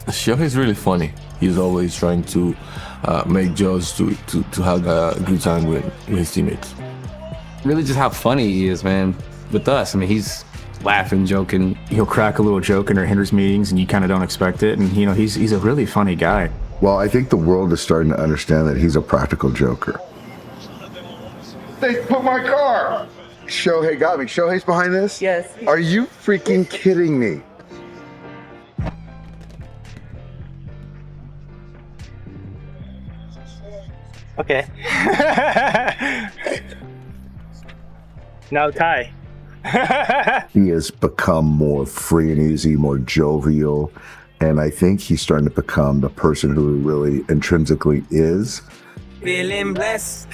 Shohei's really funny. He's always trying to make jokes to have a good time with his teammates. Really just how funny he is, man, with us. I mean, he's laughing, joking. He'll crack a little joke in our Hitters meetings and you kind of don't expect it. And, he's a really funny guy. Well, I think the world is starting to understand that he's a practical joker. They put my car! Shohei got me. Shohei's behind this? Yes. Are you freaking kidding me? Okay. Now Ty. He has become more free and easy, more jovial, and I think he's starting to become the person who he really intrinsically is. Feeling blessed,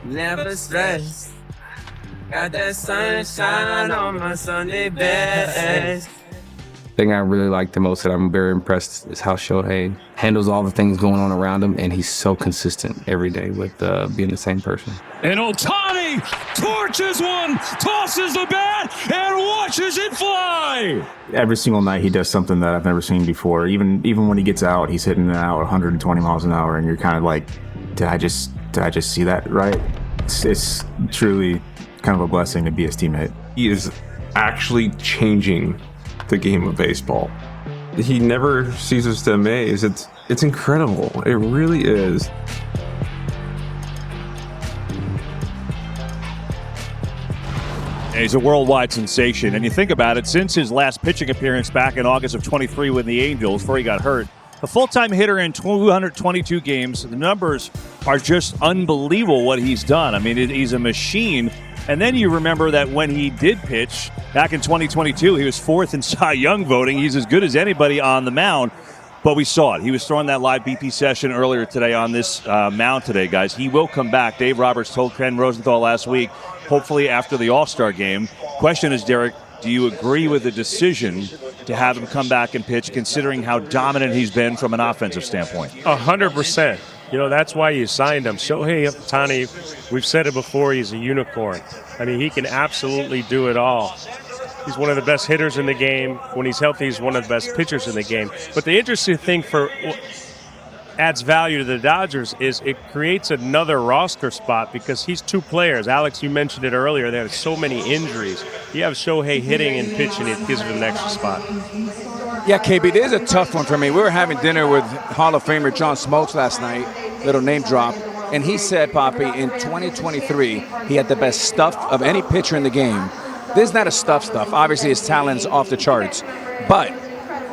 never stressed. Got that sunshine on my Sunday best. The thing I really like the most that I'm very impressed is how Shohei handles all the things going on around him, and he's so consistent every day with being the same person. And Ohtani torches one, tosses the bat, and watches it fly. Every single night he does something that I've never seen before. Even when he gets out, he's hitting it out 120 miles an hour, and you're kind of like, did I just see that right? It's truly kind of a blessing to be his teammate. He is actually changing the game of baseball. He never ceases to amaze. It's incredible. It really is. He's a worldwide sensation, and you think about it, since his last pitching appearance back in August of 23 with the Angels, before he got hurt, a full-time hitter in 222 games. The numbers are just unbelievable what he's done. I mean, he's a machine. And then you remember that when he did pitch back in 2022, he was fourth in Cy Young voting. He's as good as anybody on the mound. But we saw it. He was throwing that live BP session earlier today on this mound today, guys. He will come back. Dave Roberts told Ken Rosenthal last week, hopefully after the All-Star game. Question is, Derek, do you agree with the decision to have him come back and pitch, considering how dominant he's been from an offensive standpoint? 100%. That's why you signed him. Shohei Ohtani, we've said it before, he's a unicorn. I mean, he can absolutely do it all. He's one of the best hitters in the game. When he's healthy, he's one of the best pitchers in the game. But the interesting thing adds value to the Dodgers is it creates another roster spot because he's two players. Alex, you mentioned it earlier. There are so many injuries. You have Shohei hitting and pitching, it gives him an extra spot. Yeah, KB, there's a tough one for me. We were having dinner with Hall of Famer John Smoltz last night, little name drop, and he said, Poppy, in 2023, he had the best stuff of any pitcher in the game. This is not a stuff. Obviously, his talent's off the charts. But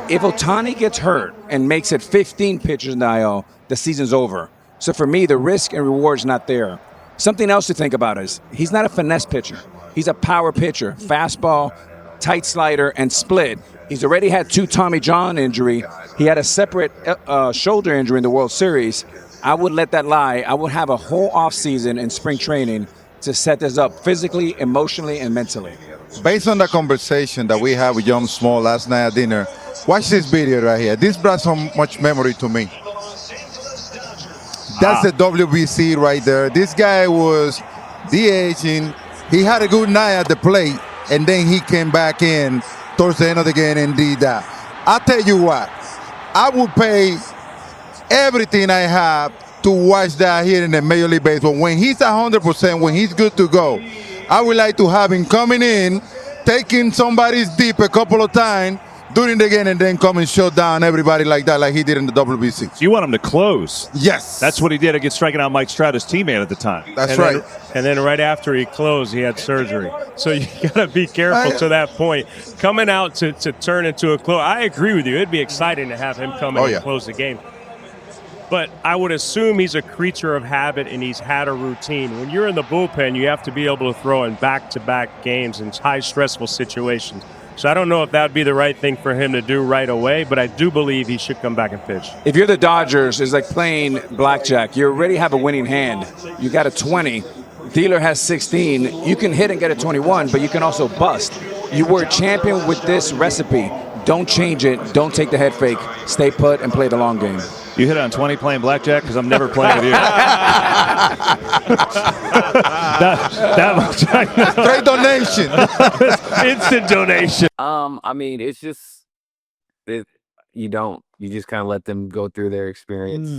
if Ohtani gets hurt and makes it 15 pitchers in the IL, the season's over. So for me, the risk and reward's not there. Something else to think about is he's not a finesse pitcher. He's a power pitcher, fastball, tight slider, and split. He's already had 2 Tommy John injury. He had a separate shoulder injury in the World Series. I would let that lie. I would have a whole offseason in spring training to set this up physically, emotionally, and mentally. Based on the conversation that we had with John Small last night at dinner, watch this video right here. This brought so much memory to me. That's the WBC right there. This guy was DHing. He had a good night at the plate, and then he came back in towards the end of the game and did that. I'll tell you what, I would pay everything I have to watch that here in the Major League Baseball. When he's 100%, when he's good to go, I would like to have him coming in, taking somebody's deep a couple of times during the game, and then come and shut down everybody like that, like he did in the WBC. You want him to close? Yes. That's what he did against striking out Mike Stroud, his teammate at the time. That's right. And then right after he closed, he had surgery. So you got to be careful to that point. Coming out to turn into a close, I agree with you. It'd be exciting to have him come in and close the game. But I would assume he's a creature of habit and he's had a routine. When you're in the bullpen, you have to be able to throw in back-to-back games in high stressful situations. So I don't know if that would be the right thing for him to do right away, but I do believe he should come back and pitch. If you're the Dodgers, it's like playing blackjack. You already have a winning hand. You got a 20. Dealer has 16. You can hit and get a 21, but you can also bust. You were a champion with this recipe. Don't change it. Don't take the head fake. Stay put and play the long game. You hit on 20 playing blackjack? Because I'm never playing with you. that much I know. Straight donation. Instant donation. I mean, it's just You don't. You just kind of let them go through their experience,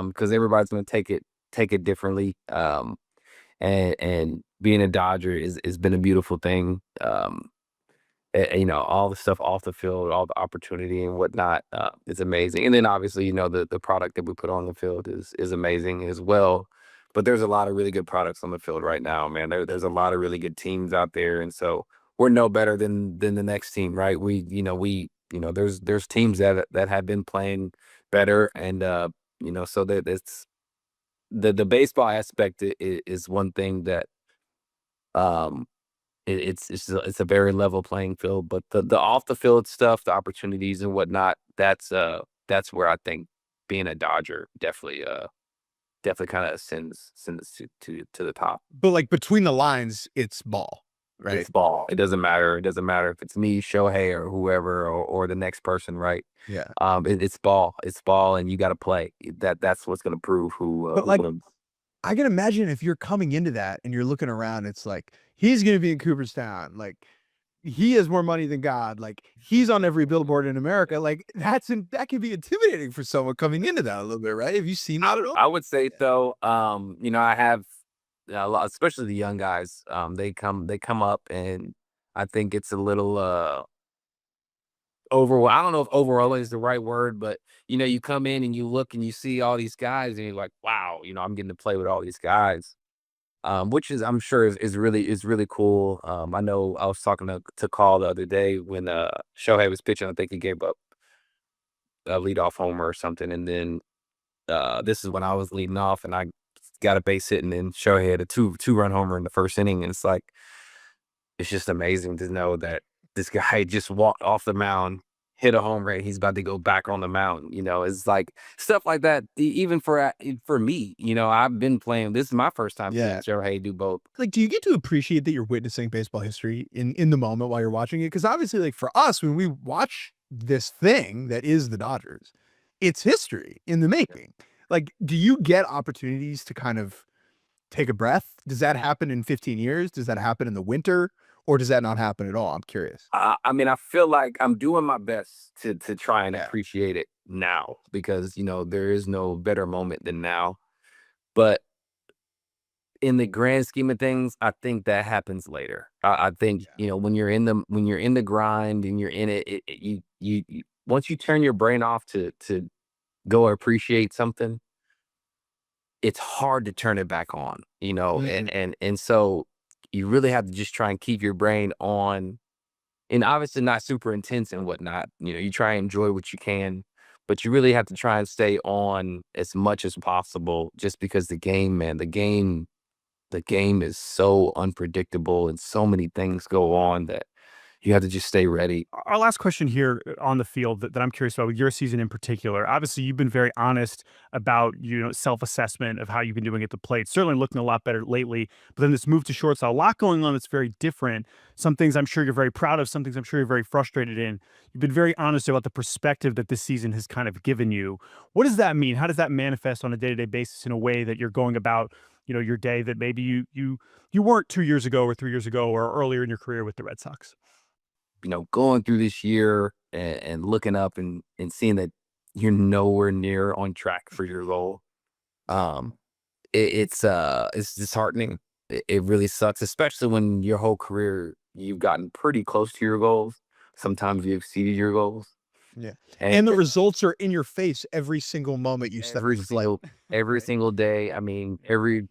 because everybody's going to take it differently. And being a Dodger has been a beautiful thing. All the stuff off the field, all the opportunity and whatnot, is amazing. And then obviously, the product that we put on the field is amazing as well. But there's a lot of really good products on the field right now, man. There's a lot of really good teams out there, and so we're no better than the next team, right? There's teams that have been playing better, and so that it's the baseball aspect is one thing that it's a very level playing field, but the off the field stuff, the opportunities and whatnot, that's where I think being a Dodger definitely kind of ascends to the top. But like between the lines, it's ball, right? It's ball. It doesn't matter. It doesn't matter if it's me, Shohei, or whoever, or the next person, right? Yeah. It's ball. It's ball, and you got to play. That's what's going to prove who wins. I can imagine if you're coming into that and you're looking around, it's like, he's going to be in Cooperstown. Like, he has more money than God. Like, he's on every billboard in America. Like, that can be intimidating for someone coming into that a little bit, right? Have you seen that at all? I would say though, I have a lot, especially the young guys. They come up, and I think it's a little overwhelming. I don't know if overwhelming is the right word, but you come in and you look and you see all these guys, and you're like, wow, I'm getting to play with all these guys. Which is, I'm sure, is really cool. I know I was talking to Call the other day when Shohei was pitching. I think he gave up a leadoff homer or something, and then this is when I was leading off, and I got a base hit, and then Shohei had a two-run homer in the first inning, and it's just amazing to know that this guy just walked off the mound, hit a home run, he's about to go back on the mound. It's like stuff like that. Even for me, I've been playing. This is my first time seeing Shohei do both. Like, do you get to appreciate that you're witnessing baseball history in the moment while you're watching it? Because obviously, like for us, when we watch this thing that is the Dodgers, it's history in the making. Like, do you get opportunities to kind of take a breath? Does that happen in 15 years? Does that happen in the winter? Or does that not happen at all? I'm curious. I feel like I'm doing my best to try and appreciate it now, because, there is no better moment than now. But in the grand scheme of things, I think that happens later. I think, when you're in the grind and you're in it, you once you turn your brain off to go appreciate something, it's hard to turn it back on, and so you really have to just try and keep your brain on, and obviously not super intense and whatnot. You try and enjoy what you can, but you really have to try and stay on as much as possible, just because the game is so unpredictable and so many things go on that you have to just stay ready. Our last question here on the field that I'm curious about with your season in particular. Obviously, you've been very honest about, self-assessment of how you've been doing at the plate. Certainly looking a lot better lately. But then this move to shortstop, a lot going on that's very different. Some things I'm sure you're very proud of. Some things I'm sure you're very frustrated in. You've been very honest about the perspective that this season has kind of given you. What does that mean? How does that manifest on a day-to-day basis in a way that you're going about, your day that maybe you weren't 2 years ago or 3 years ago or earlier in your career with the Red Sox? Going through this year and looking up and seeing that you're nowhere near on track for your goal, it's disheartening. It really sucks, especially when your whole career you've gotten pretty close to your goals. Sometimes you've exceeded your goals. Yeah, and the results are in your face every single moment you step. Every single day. I mean, every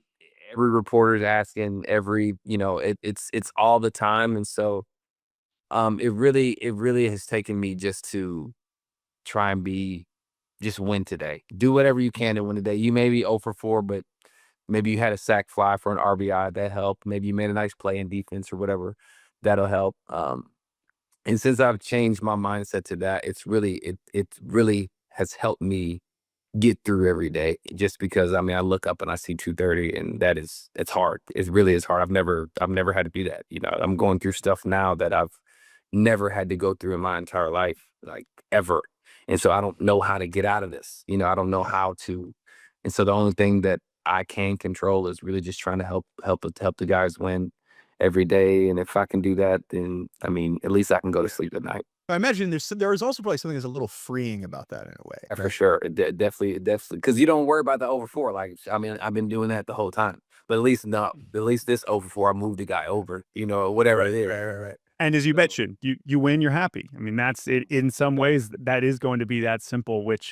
reporter's asking. It's all the time, and so. It really has taken me just to try and just win today. Do whatever you can to win today. You may be 0 for 4, but maybe you had a sac fly for an RBI that helped. Maybe you made a nice play in defense or whatever, that'll help. And since I've changed my mindset to that, it really has helped me get through every day. Just because I look up and I see 230, and it's hard. It really is hard. I've never had to do that. I'm going through stuff now that I've never had to go through in my entire life, like ever. And so I don't know how to get out of this. I don't know how to. And so the only thing that I can control is really just trying to help the guys win every day. And if I can do that, then at least I can go to sleep at night. I imagine there is also probably something that's a little freeing about that in a way. For sure. Definitely, because you don't worry about the over 4. Like, I mean, I've been doing that the whole time. But at least this over 4, I moved the guy over, whatever it is. Right. And as you mentioned, you win, you're happy. I mean, that's it. In some ways, that is going to be that simple, which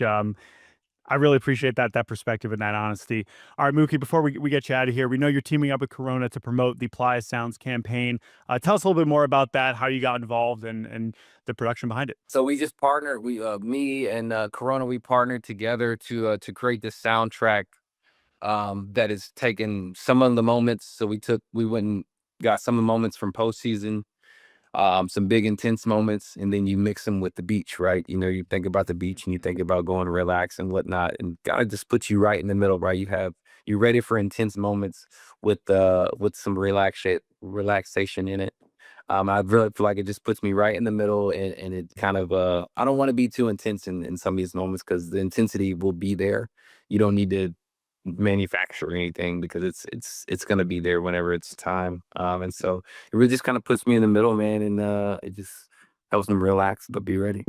I really appreciate that perspective and that honesty. All right, Mookie, before we get you out of here, we know you're teaming up with Corona to promote the Playa Sounds campaign. Tell us a little bit more about that, how you got involved, and the production behind it. So we just partnered. Me and Corona, we partnered together to create this soundtrack that is taking some of the moments. So we went and got some of the moments from postseason, some big intense moments, and then you mix them with the beach, right? You think about the beach and you think about going to relax and whatnot, and gotta just put you right in the middle, right? You're ready for intense moments with some relaxation in it. I really feel like it just puts me right in the middle, and it kind of I don't want to be too intense in some of these moments, because the intensity will be there. You don't need to manufacture anything, because it's gonna be there whenever it's time. And so it really just kind of puts me in the middle, man, and it just helps them relax but be ready.